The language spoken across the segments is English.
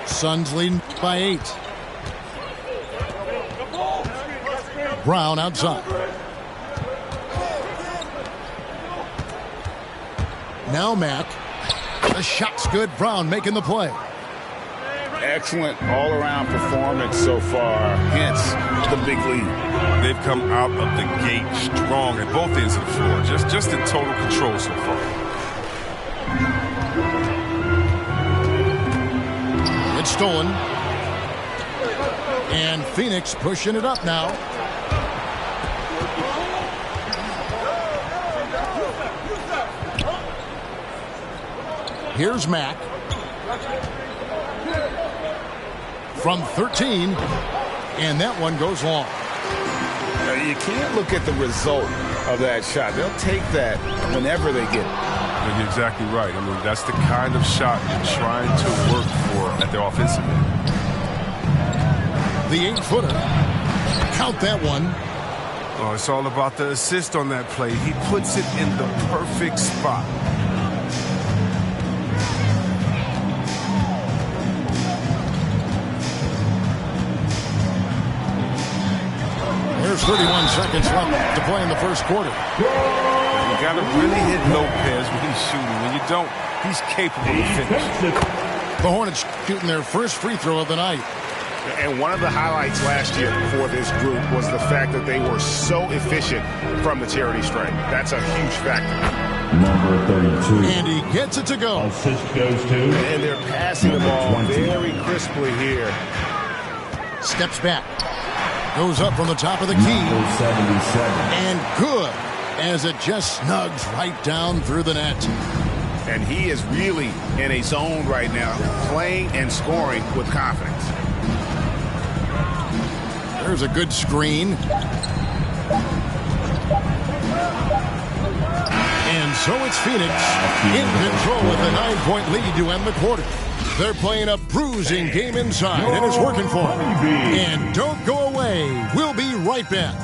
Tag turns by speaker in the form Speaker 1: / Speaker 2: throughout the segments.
Speaker 1: Suns leading by 8. Brown outside. Now Mack. The shot's good. Brown making the play.
Speaker 2: Excellent all-around performance so far, hence the big lead.
Speaker 3: They've come out of the gate strong at both ends of the floor, just in total control so far.
Speaker 1: It's stolen. And Phoenix pushing it up now. Here's Mack. From 13, and that one goes long.
Speaker 2: You can't look at the result of that shot. They'll take that whenever they get it.
Speaker 3: You're exactly right. I mean, that's the kind of shot you're trying to work for at their offensive end.
Speaker 1: The 8-footer. Count that one.
Speaker 3: Oh, it's all about the assist on that play. He puts it in the perfect spot.
Speaker 1: There's 31 seconds left to play in the first quarter.
Speaker 3: You got to really hit Lopez when he's shooting. When you don't, he's capable of finishing.
Speaker 1: The Hornets shooting their first free throw of the night.
Speaker 2: And one of the highlights last year for this group was the fact that they were so efficient from the charity stripe. That's a huge factor.
Speaker 4: Number 32.
Speaker 1: And he gets it to go.
Speaker 4: Assist goes to.
Speaker 2: And they're passing the ball very crisply here.
Speaker 1: Steps back. Goes up from the top of the key.
Speaker 4: Number 77.
Speaker 1: And good, as it just snugs right down through the net.
Speaker 2: And he is really in a zone right now, playing and scoring with confidence.
Speaker 1: There's a good screen. And so it's Phoenix in control with a 9-point lead to end the quarter. They're playing a bruising game inside, and it's working for them. And don't go away. We'll be right back.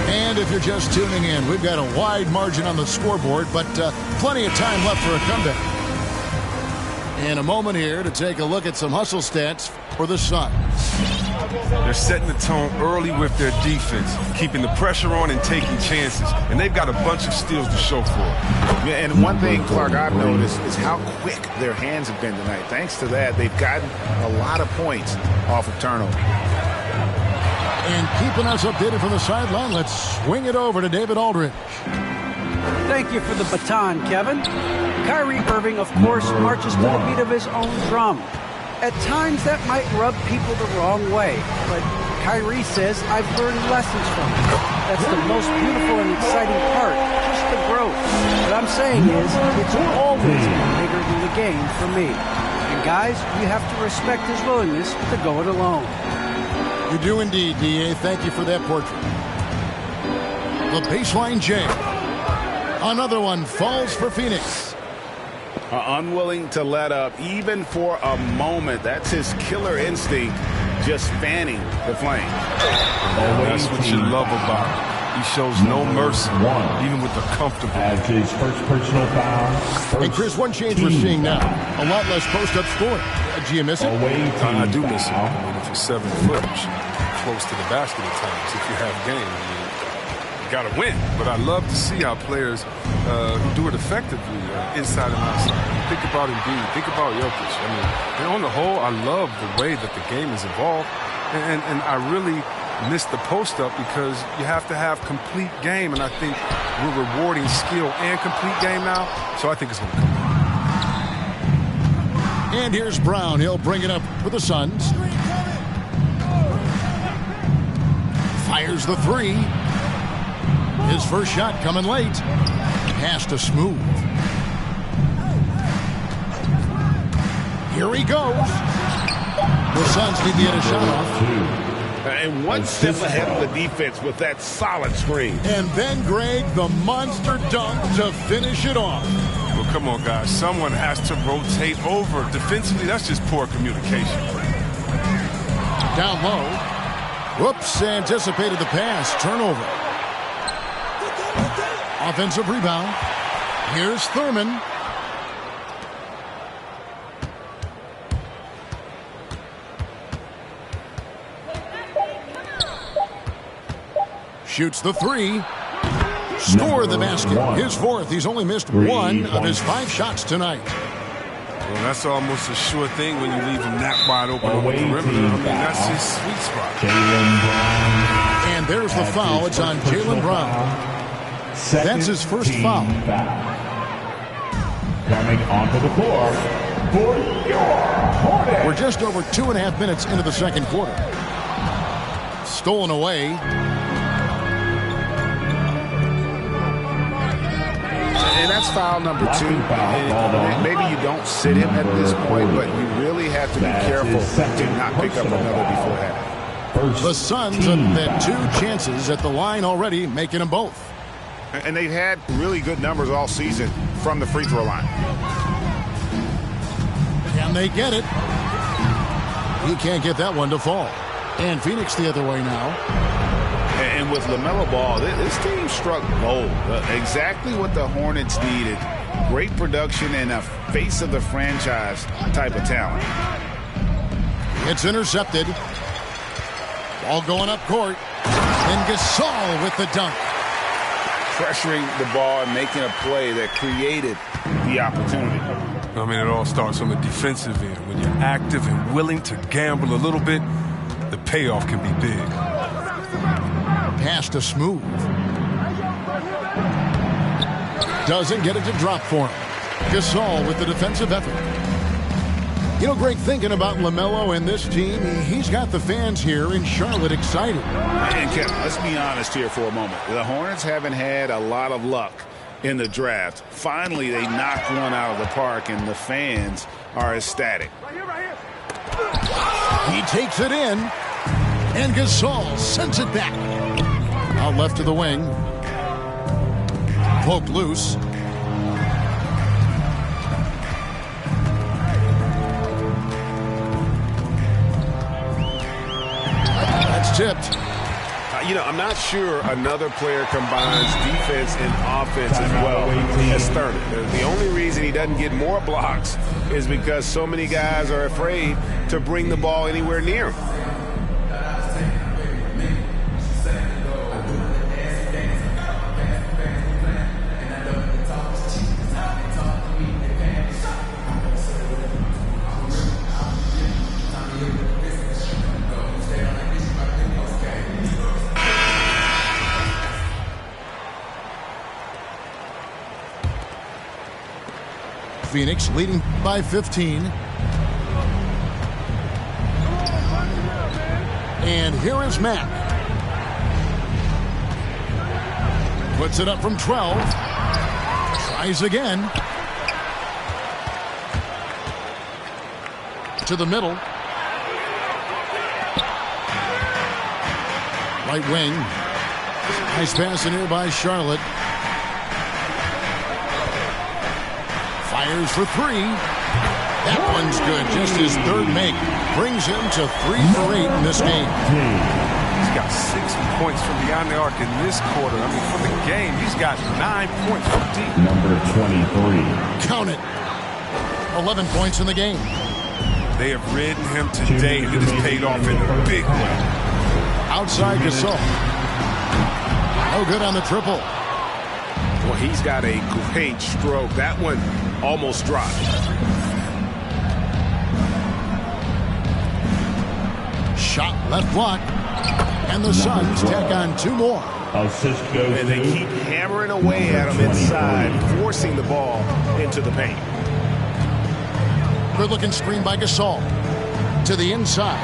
Speaker 1: And if you're just tuning in, we've got a wide margin on the scoreboard, but plenty of time left for a comeback. And a moment here to take a look at some hustle stats for the Suns.
Speaker 3: They're setting the tone early with their defense, keeping the pressure on and taking chances. And they've got a bunch of steals to show for it.
Speaker 2: Yeah, and one thing, Clark, I've noticed is how quick their hands have been tonight. Thanks to that, they've gotten a lot of points off of turnover.
Speaker 1: And keeping us updated from the sideline, let's swing it over to David Aldridge.
Speaker 5: Thank you for the baton, Kevin. Kyrie Irving, of course, marches to the beat of his own drum. At times, that might rub people the wrong way, but Kyrie says, I've learned lessons from it. That's the most beautiful and exciting part, just the growth. What I'm saying is, it's always been bigger than the game for me. And guys, you have to respect his willingness to go it alone.
Speaker 1: You do indeed, D.A. Thank you for that portrait. The baseline jam. Another one falls for Phoenix.
Speaker 2: Unwilling to let up even for a moment. That's his killer instinct, just fanning the flame.
Speaker 3: That's what you love about him. He shows no mercy, even with the comfortable.
Speaker 4: As his first personal foul.
Speaker 1: And Chris, one change we're seeing now, a lot less post-up scoring. Do you miss it?
Speaker 3: I do miss it. I mean, if you're 7 foot, you should be close to the basket at times. If you have game, you got to win. But I love to see how players who do it effectively, inside and outside. Think about Embiid. Think about Jokic. I mean, on the whole, I love the way that the game is evolved. And I really miss the post-up because you have to have complete game. And I think we're rewarding skill and complete game now. So I think it's going to come.
Speaker 1: And here's Brown. He'll bring it up for the Suns. Fires the three. His first shot coming late. Pass to Smooth. Here he goes. The Suns need to get a shot off.
Speaker 2: And one step ahead of the defense with that solid screen.
Speaker 1: And then, Greg, the monster dunk to finish it off.
Speaker 3: Well, come on, guys. Someone has to rotate over. Defensively, that's just poor communication.
Speaker 1: Down low. Whoops, anticipated the pass. Turnover. Offensive rebound. Here's Thurman. Shoots the three. Score the basket. His fourth. He's only missed one of his 5 shots tonight.
Speaker 3: Well, that's almost a sure thing when you leave him that wide open on the perimeter. I mean, that's his sweet spot.
Speaker 1: And there's the foul. It's on Jaylen Brown. That's his first foul.
Speaker 4: Coming onto the floor for your Hornets.
Speaker 1: We're just over 2.5 minutes into the second quarter. Stolen away.
Speaker 2: And that's foul number 2. And maybe you don't sit him at this point, but you really have to be careful to not pick up another beforehand.
Speaker 1: The Suns have had 2 chances at the line already, making them both.
Speaker 2: And they've had really good numbers all season from the free throw line.
Speaker 1: And they get it. He can't get that one to fall. And Phoenix the other way now.
Speaker 2: And with LaMelo Ball, this team struck gold. Exactly what the Hornets needed. Great production and a face of the franchise type of talent.
Speaker 1: It's intercepted. Ball going up court. And Gasol with the dunk.
Speaker 2: Pressuring the ball and making a play that created the opportunity.
Speaker 3: I mean, it all starts on the defensive end. When you're active and willing to gamble a little bit, the payoff can be big.
Speaker 1: Pass to Smooth. Doesn't get it to drop for him. Gasol with the defensive effort. You know, Greg, thinking about LaMelo and this team, he's got the fans here in Charlotte excited.
Speaker 2: And Kevin, let's be honest here for a moment. The Hornets haven't had a lot of luck in the draft. Finally, they knocked one out of the park, and the fans are ecstatic.
Speaker 1: He takes it in, and Gasol sends it back. Out left to the wing. Poke loose. That's tipped.
Speaker 6: You know, I'm not sure another player combines defense and offense as well as Thurman. The only reason he doesn't get more blocks is because so many guys are afraid to bring the ball anywhere near him.
Speaker 1: Phoenix leading by 15. And here is Mack. Puts it up from 12. Tries again. To the middle. Right wing. Nice pass in here by Charlotte. Fires for 3. That one's good. Just his third make. Brings him to 3 for 8 in this game.
Speaker 3: He's got 6 points from beyond the arc in this quarter. I mean, for the game, he's got 9 points from deep.
Speaker 4: Number 23.
Speaker 1: Count it. 11 points in the game.
Speaker 3: They have ridden him today, and it has paid off in a big way.
Speaker 1: Outside Gasol. No good on the triple.
Speaker 6: Well, he's got a great stroke. That one almost dropped.
Speaker 1: Shot left block. And the Suns tack on 2 more.
Speaker 4: Assist goes
Speaker 2: And they keep hammering away at him inside, forcing the ball into the paint.
Speaker 1: Good looking screen by Gasol. To the inside.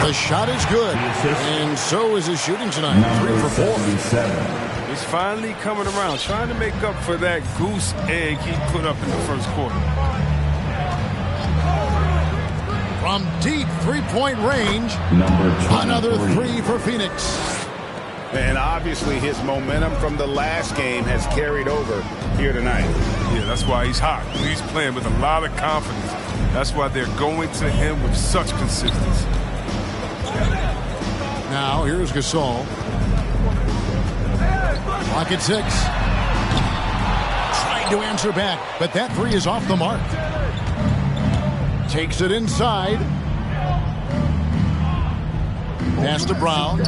Speaker 1: The shot is good. And so is his shooting tonight. 3 for 4.
Speaker 4: 77.
Speaker 3: He's finally coming around, trying to make up for that goose egg he put up in the first quarter.
Speaker 1: From deep three-point range, another 3 for Phoenix.
Speaker 2: And obviously his momentum from the last game has carried over here tonight.
Speaker 3: Yeah, that's why he's hot. He's playing with a lot of confidence. That's why they're going to him with such consistency.
Speaker 1: now. Here's Gasol. Clock at 6. Trying to answer back, but that three is off the mark. Takes it inside. Pass to Brown.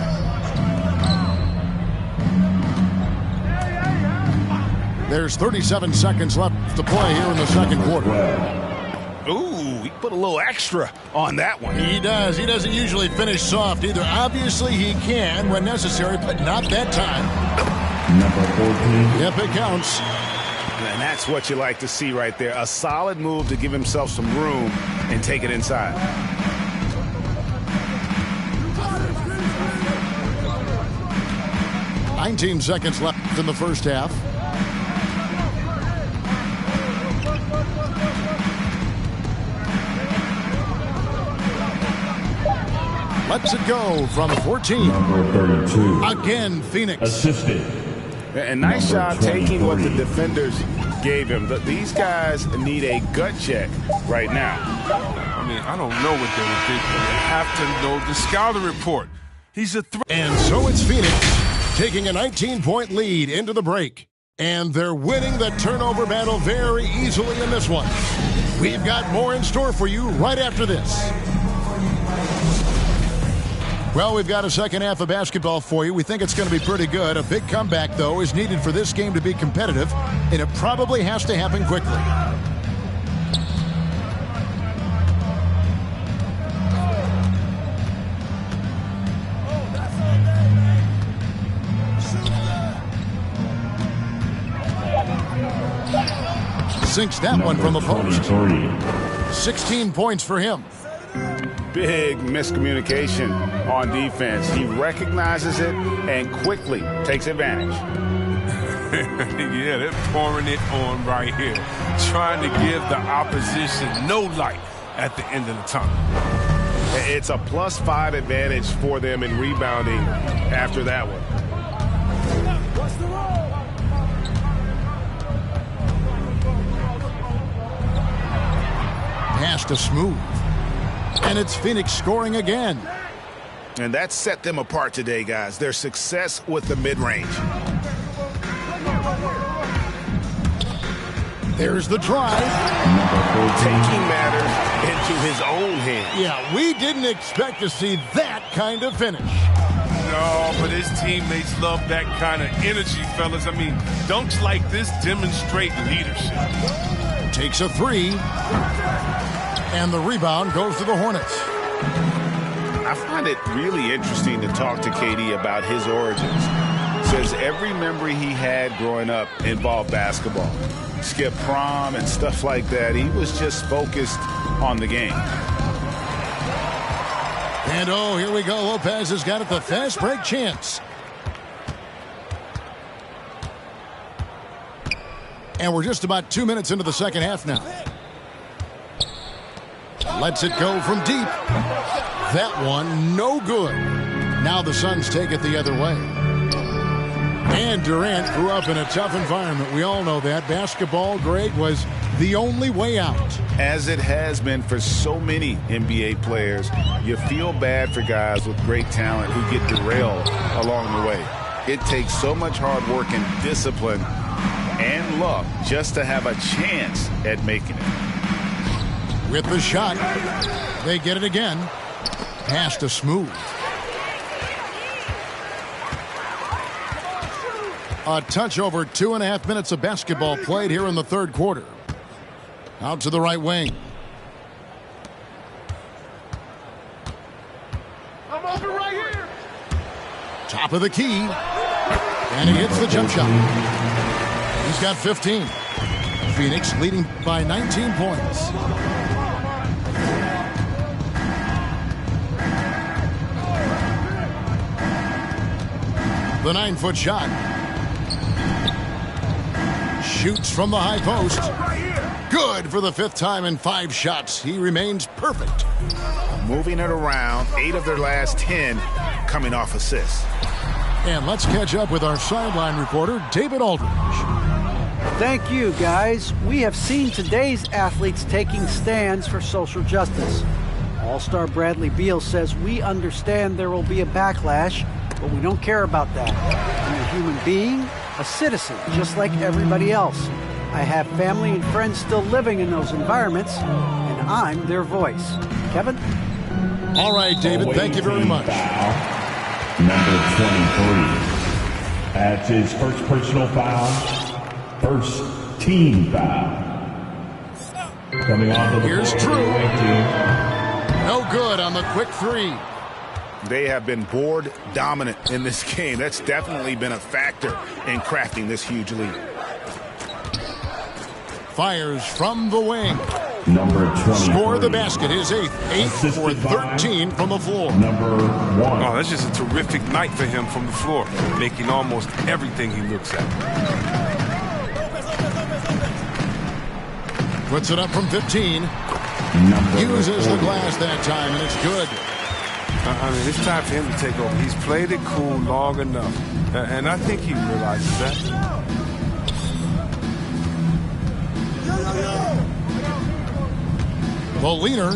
Speaker 1: There's 37 seconds left to play here in the second quarter.
Speaker 2: Ooh, he put a little extra on that one.
Speaker 1: He does. He doesn't usually finish soft either. Obviously, he can when necessary, but not that time.
Speaker 4: Number 14.
Speaker 1: Yep, it counts.
Speaker 2: And that's what you like to see right there. A solid move to give himself some room and take it inside.
Speaker 1: "19 seconds left in the first half. Lets it go from 14.
Speaker 4: Number 32.
Speaker 1: Again, Phoenix.
Speaker 4: Assisted.
Speaker 2: And nice
Speaker 4: Number
Speaker 2: job taking what the
Speaker 4: 23.
Speaker 2: defenders gave him. These guys need a gut check right now.
Speaker 3: I mean, I don't know what they would think, but they have to know the scouting report. He's a threat.
Speaker 1: And so it's Phoenix taking a 19-point lead into the break. And they're winning the turnover battle very easily in this one. We've got more in store for you right after this. Well, we've got a second half of basketball for you. We think it's going to be pretty good. A big comeback, though, is needed for this game to be competitive, and it probably has to happen quickly. Sinks that one from the post.
Speaker 4: 23.
Speaker 1: 16 points for him.
Speaker 2: Big miscommunication on defense. He recognizes it and quickly takes advantage.
Speaker 3: Yeah, they're pouring it on right here. Trying to give the opposition no light at the end of the tunnel.
Speaker 6: It's a +5 advantage for them in rebounding after that one.
Speaker 1: Pass to Smooth. And it's Phoenix scoring again.
Speaker 2: And that set them apart today, guys. Their success with the mid-range.
Speaker 1: There's the drive.
Speaker 6: Taking matters into his own hands.
Speaker 1: Yeah, we didn't expect to see that kind of finish.
Speaker 3: No, but his teammates love that kind of energy, fellas. I mean, dunks like this demonstrate leadership.
Speaker 1: Takes a three. And the rebound goes to the Hornets.
Speaker 2: I find it really interesting to talk to KD about his origins. Says every memory he had growing up involved basketball. Skip prom and stuff like that. He was just focused on the game.
Speaker 1: And oh, here we go. Lopez has got it, the fast break chance. And we're just about 2 minutes into the second half now. Lets it go from deep. That one, no good. Now the Suns take it the other way. And Durant grew up in a tough environment. We all know that. Basketball grade was the only way out.
Speaker 2: As it has been for so many NBA players, you feel bad for guys with great talent who get derailed along the way. It takes so much hard work and discipline and luck just to have a chance at making it.
Speaker 1: With the shot, they get it again. Pass to Smooth. A touch over 2.5 minutes of basketball played here in the third quarter. Out to the right wing.
Speaker 4: I'm open right here.
Speaker 1: Top of the key. And he hits the jump shot. He's got 15. Phoenix leading by 19 points. The 9-foot shot. Shoots from the high post. Good for the 5th time in 5 shots. He remains perfect.
Speaker 2: Moving it around, 8 of their last 10 coming off assists.
Speaker 1: And let's catch up with our sideline reporter, David Aldridge.
Speaker 5: Thank you, guys. We have seen today's athletes taking stands for social justice. All-star Bradley Beal says, "We understand there will be a backlash, but we don't care about that. I'm a human being, a citizen, just like everybody else. I have family and friends still living in those environments, and I'm their voice." Kevin?
Speaker 1: All right, David, thank you very much.
Speaker 4: Foul, number 23. That's his first personal foul. First team foul. Coming off of the
Speaker 1: Here's
Speaker 4: floor,
Speaker 1: Drew.
Speaker 4: team.
Speaker 1: No good on the quick three.
Speaker 2: They have been board dominant in this game. That's definitely been a factor in crafting this huge lead.
Speaker 1: Fires from the wing.
Speaker 4: Number 20.
Speaker 1: Score the basket, his eighth. 8 for
Speaker 4: Assisted by
Speaker 1: 13 from the floor.
Speaker 4: Number 1.
Speaker 3: Oh, that's just a terrific night for him from the floor, making almost everything he looks at.
Speaker 1: Puts it up from 15. Uses the glass that time, and it's good.
Speaker 3: I mean, it's time for him to take over. He's played it cool long enough, and I think he realizes that.
Speaker 1: The leader,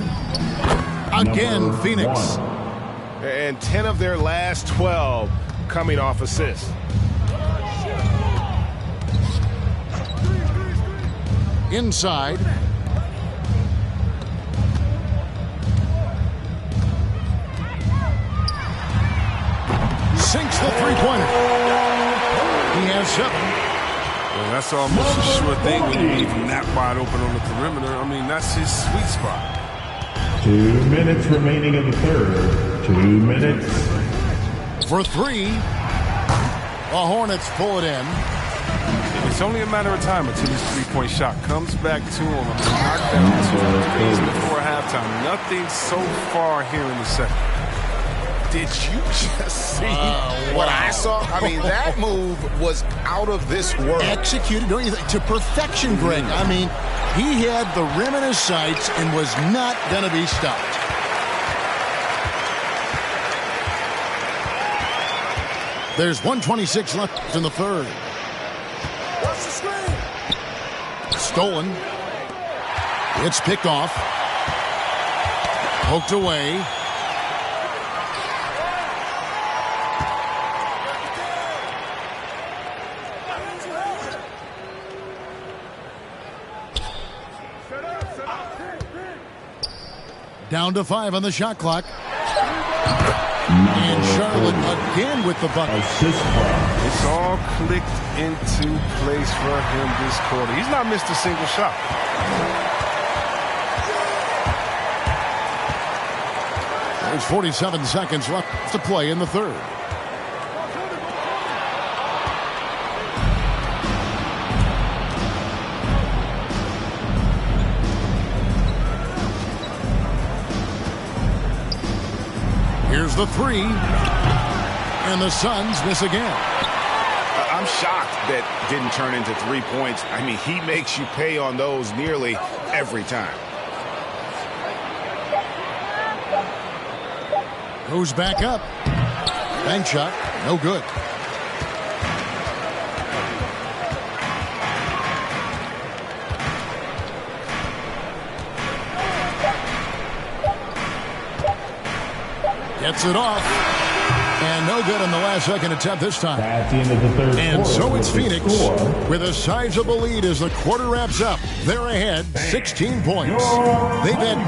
Speaker 1: again,
Speaker 4: Number
Speaker 1: Phoenix.
Speaker 4: 1.
Speaker 6: And 10 of their last 12 coming off assists.
Speaker 1: Inside. Sinks the three-pointer. He has 7.
Speaker 3: Well, that's almost a sure thing when you leave him that wide open on the perimeter. I mean, that's his sweet spot.
Speaker 4: 2 minutes remaining in the third. 2 minutes.
Speaker 1: For 3. The Hornets pull it in.
Speaker 3: It's only a matter of time until his three-point shot comes back to him. Knocked down 2 threes before halftime. Nothing so far here in the second.
Speaker 2: Did you just see what I saw? I mean, that move was out of this world.
Speaker 1: Executed, don't you think, to perfection, Greg. I mean, he had the rim in his sights and was not going to be stopped. There's 1:26 left in the third.
Speaker 6: What's the screen?
Speaker 1: Stolen. It's picked off. Poked away. Down to 5 on the shot clock. And Charlotte again with the bucket.
Speaker 3: It's all clicked into place for him this quarter. He's not missed a single shot.
Speaker 1: There's 47 seconds left to play in the third. Here's the 3. And the Suns miss again.
Speaker 2: I'm shocked that didn't turn into 3 points. I mean, he makes you pay on those nearly every time.
Speaker 1: Goes back up. Bank shot. No good. Gets it off. And no good on the last second attempt this time.
Speaker 4: At the end of the third
Speaker 1: And
Speaker 4: quarter,
Speaker 1: so it's Phoenix
Speaker 4: score.
Speaker 1: with a sizable lead as the quarter wraps up. They're ahead 16 points. They've had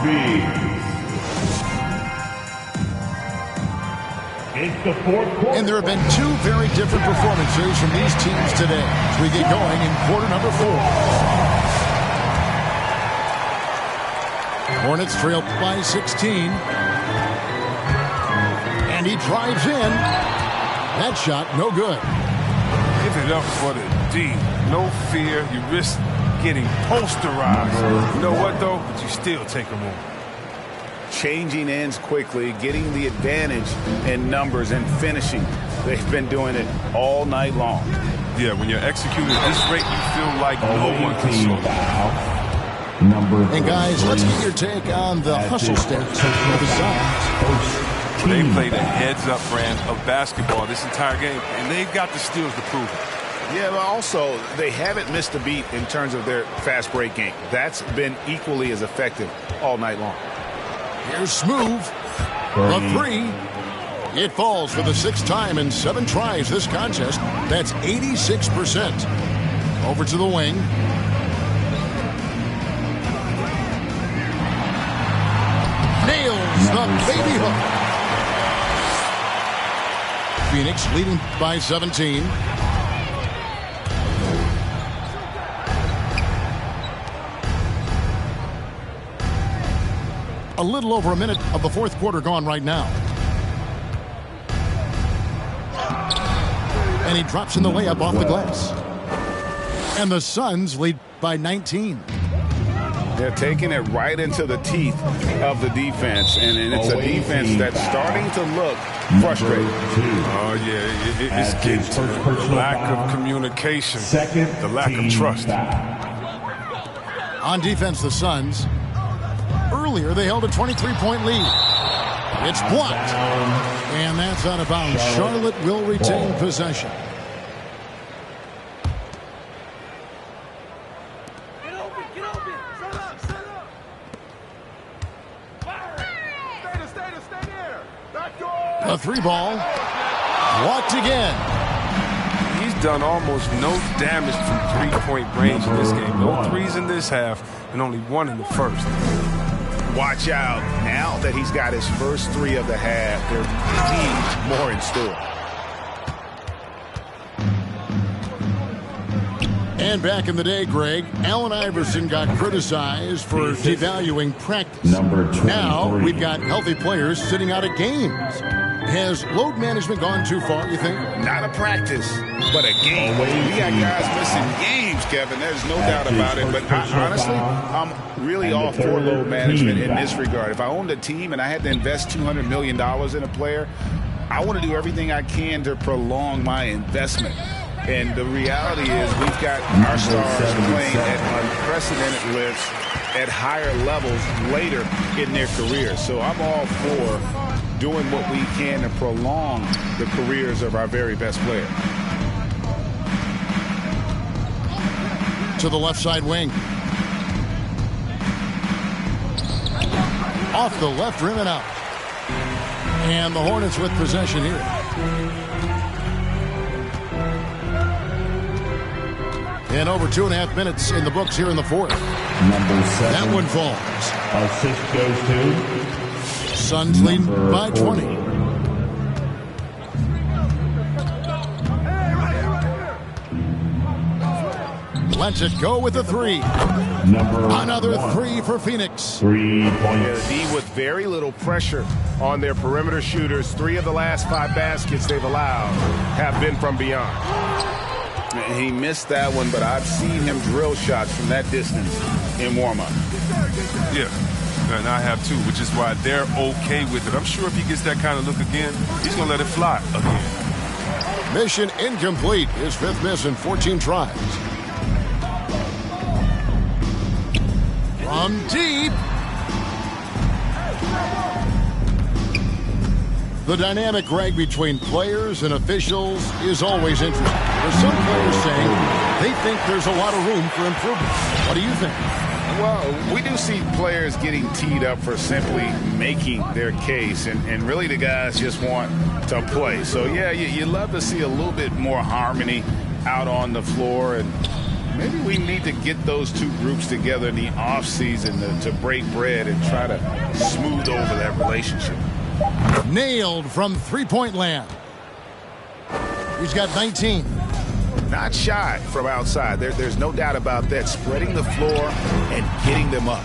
Speaker 4: It's the fourth quarter.
Speaker 1: And there have been 2 very different performances from these teams today as we get going in quarter number 4. Hornets trail by 16. And he drives in. That shot, no good.
Speaker 3: Give it up for the D. No fear. You risk getting posterized. You know what, though? But you still take them on.
Speaker 2: Changing ends quickly, getting the advantage in numbers and finishing. They've been doing it all night long.
Speaker 3: Yeah, when you're executing at this rate, you feel like no one can
Speaker 4: team
Speaker 3: slow you.
Speaker 4: foul. Number
Speaker 1: And guys, let's
Speaker 4: 3.
Speaker 1: get your take on the hustle steps
Speaker 4: Personal
Speaker 1: of the
Speaker 4: foul.
Speaker 1: Suns.
Speaker 4: First
Speaker 3: They
Speaker 4: team
Speaker 3: played a
Speaker 4: foul.
Speaker 3: heads-up brand of basketball this entire game, and they've got the steals to prove it.
Speaker 2: Yeah, but also, they haven't missed a beat in terms of their fast break game. That's been equally as effective all night long.
Speaker 1: Here's Smooth. The three. It falls for the 6th time in 7 tries this contest. That's 86%. Over to the wing. Nails the baby hook. Phoenix leading by 17. A little over a minute of the 4th quarter gone right now. And he drops in the layup off the glass. And the Suns lead by 19.
Speaker 2: They're taking it right into the teeth of the defense, and it's a defense that's starting to look frustrated.
Speaker 3: Oh, yeah, it's getting to the lack of communication, the lack of trust.
Speaker 1: On defense, the Suns. Earlier, they held a 23-point lead. It's blocked. And that's out of bounds. Charlotte will retain possession.
Speaker 7: Get open. Set up. Stay there. Back door.
Speaker 1: The 3-ball. Blocked again.
Speaker 3: He's done almost no damage from three-point range in this game. No threes in this half, and only 1 in the first.
Speaker 2: Watch out. Now that he's got his first 3 of the half, there could be more in store.
Speaker 1: And back in the day, Greg, Allen Iverson got criticized for devaluing practice. Now we've got healthy players sitting out of games. Has load management gone too far, you think?
Speaker 2: Not a practice, but a game. We got guys missing games, Kevin. There's no doubt about it. But honestly, I'm really all for load management in this regard. If I owned a team and I had to invest $200 million in a player, I want to do everything I can to prolong my investment. And the reality is we've got our stars playing at unprecedented lifts at higher levels later in their career. So I'm all for doing what we can to prolong the careers of our very best players.
Speaker 1: To the left side wing. Off the left rim and out. And the Hornets with possession here. And over 2.5 minutes in the books here in the 4th.
Speaker 4: Number 7.
Speaker 1: That one falls.
Speaker 4: Assist goes to
Speaker 1: Suns lead by 20. Lets it go with the 3. Another 3 for Phoenix.
Speaker 4: 3 points.
Speaker 6: D with very little pressure on their perimeter shooters. 3 of the last 5 baskets they've allowed have been from beyond.
Speaker 2: He missed that one, but I've seen him drill shots from that distance in warm-up.
Speaker 3: Yeah, and I have too, which is why they're okay with it. I'm sure if he gets that kind of look again, he's going to let it fly again.
Speaker 1: Mission incomplete. His 5th miss in 14 tries. From deep. The dynamic, Greg, between players and officials is always interesting. There's some players saying they think there's a lot of room for improvement. What do you think?
Speaker 2: Well, we do see players getting teed up for simply making their case, and really the guys just want to play. So, yeah, you love to see a little bit more harmony out on the floor, and maybe we need to get those 2 groups together in the offseason to break bread and try to smooth over that relationship.
Speaker 1: Nailed from 3-point land. He's got 19.
Speaker 2: Not shy from outside. There's no doubt about that. Spreading the floor and getting them up.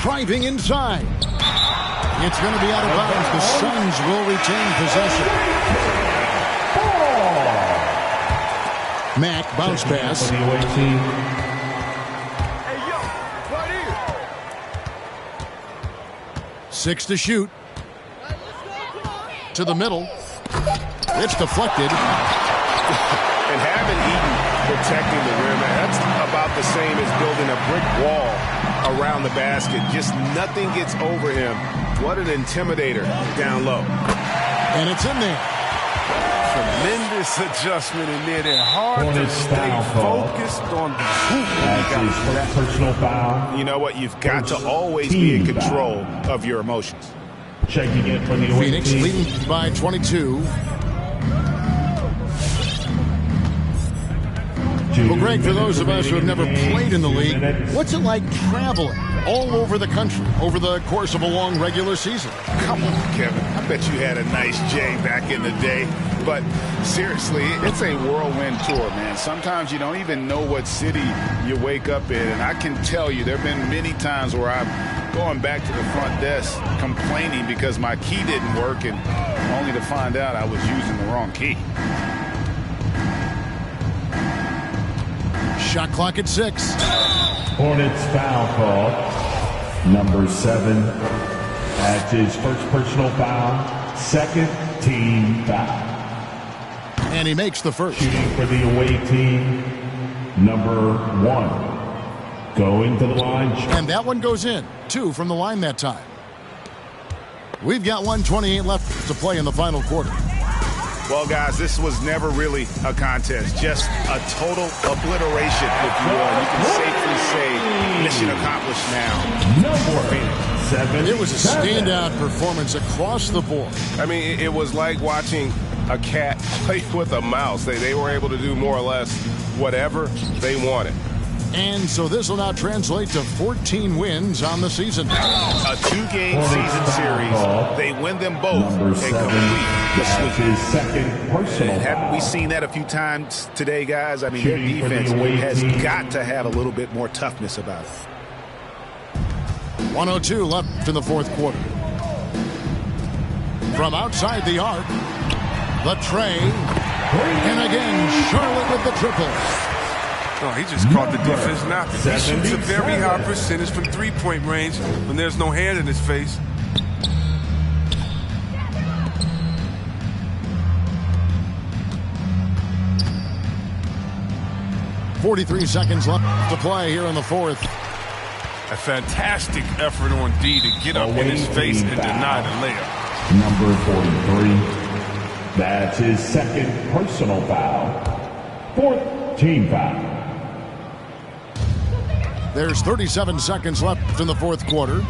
Speaker 1: Driving inside. It's going to be out of bounds. The Suns will retain possession. Mack bounce pass. 6 to shoot. To the middle. It's deflected.
Speaker 6: And having Eaton protecting the rim, that's about the same as building a brick wall around the basket. Just nothing gets over him. What an intimidator down low.
Speaker 1: And it's in there.
Speaker 3: Tremendous adjustment in there. They're hard to stay focused on the hoop.
Speaker 4: That's his personal foul.
Speaker 2: You know what? You've got to always be in control of your emotions.
Speaker 4: Checking in for the away
Speaker 1: Phoenix
Speaker 4: team.
Speaker 1: leading by 22. Well, Greg, for those of us who have never played in the league, what's it like traveling all over the country over the course of a long regular season?
Speaker 2: Come on, Kevin. I bet you had a nice J back in the day. But seriously, it's a whirlwind tour, man. Sometimes you don't even know what city you wake up in. And I can tell you there have been many times where I'm going back to the front desk complaining because my key didn't work, and only to find out I was using the wrong key.
Speaker 1: Shot clock at 6.
Speaker 4: Hornets foul call. Number 7. That's his first personal foul. Second team foul.
Speaker 1: And he makes the first.
Speaker 4: Shooting for the away team. Number 1. Going to the line.
Speaker 1: And that one goes in. 2 from the line that time. We've got 1:28 left to play in the final quarter.
Speaker 2: Well, guys, this was never really a contest, just a total obliteration, if you will. You can safely say mission accomplished now.
Speaker 4: Number 7.
Speaker 1: It was a standout performance across the board.
Speaker 6: I mean, it was like watching a cat play with a mouse. They were able to do more or less whatever they wanted.
Speaker 1: And so this will now translate to 14 wins on the season.
Speaker 2: A 2-game season series. They win them both and
Speaker 4: Number 7.
Speaker 2: complete the
Speaker 4: That's
Speaker 2: sweep.
Speaker 4: his second personal
Speaker 2: And haven't we
Speaker 4: foul.
Speaker 2: seen that a few times today, guys? I mean, their
Speaker 4: Shooting for the
Speaker 2: defense
Speaker 4: away
Speaker 2: has
Speaker 4: team.
Speaker 2: got to have a little bit more toughness about it.
Speaker 1: 1:02 left in the fourth quarter. From outside the arc, the Tre. And again, Charlotte with the triple.
Speaker 3: Oh, he just caught the defense napping. He shoots a very high percentage from three-point range when there's no hand in his face.
Speaker 1: .43 seconds left to play here in the fourth.
Speaker 3: A fantastic effort on D to get up in his face and deny the layup.
Speaker 4: Number 43. That's his second personal foul. Fourth team foul.
Speaker 1: There's 37 seconds left in the fourth quarter.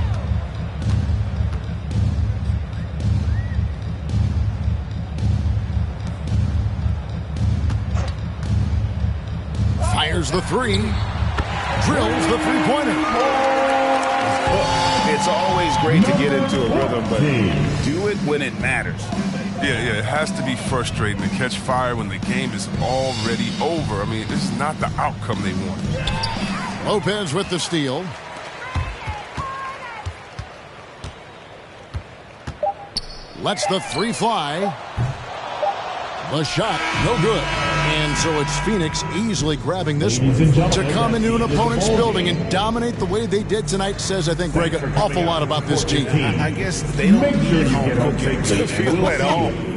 Speaker 1: Fires the three. Drills the three-pointer.
Speaker 2: It's always great to get into a rhythm, but do it when it matters.
Speaker 3: Yeah, it has to be frustrating to catch fire when the game is already over. I mean, this is not the outcome they wanted.
Speaker 1: Lopez with the steal. Lets the three fly. The shot, no good. And so it's Phoenix easily grabbing this one to come into an opponent's building and dominate the way they did tonight. Says, I think, Greg, an awful lot about this team.
Speaker 2: I guess they don't need home cooking to feel at home.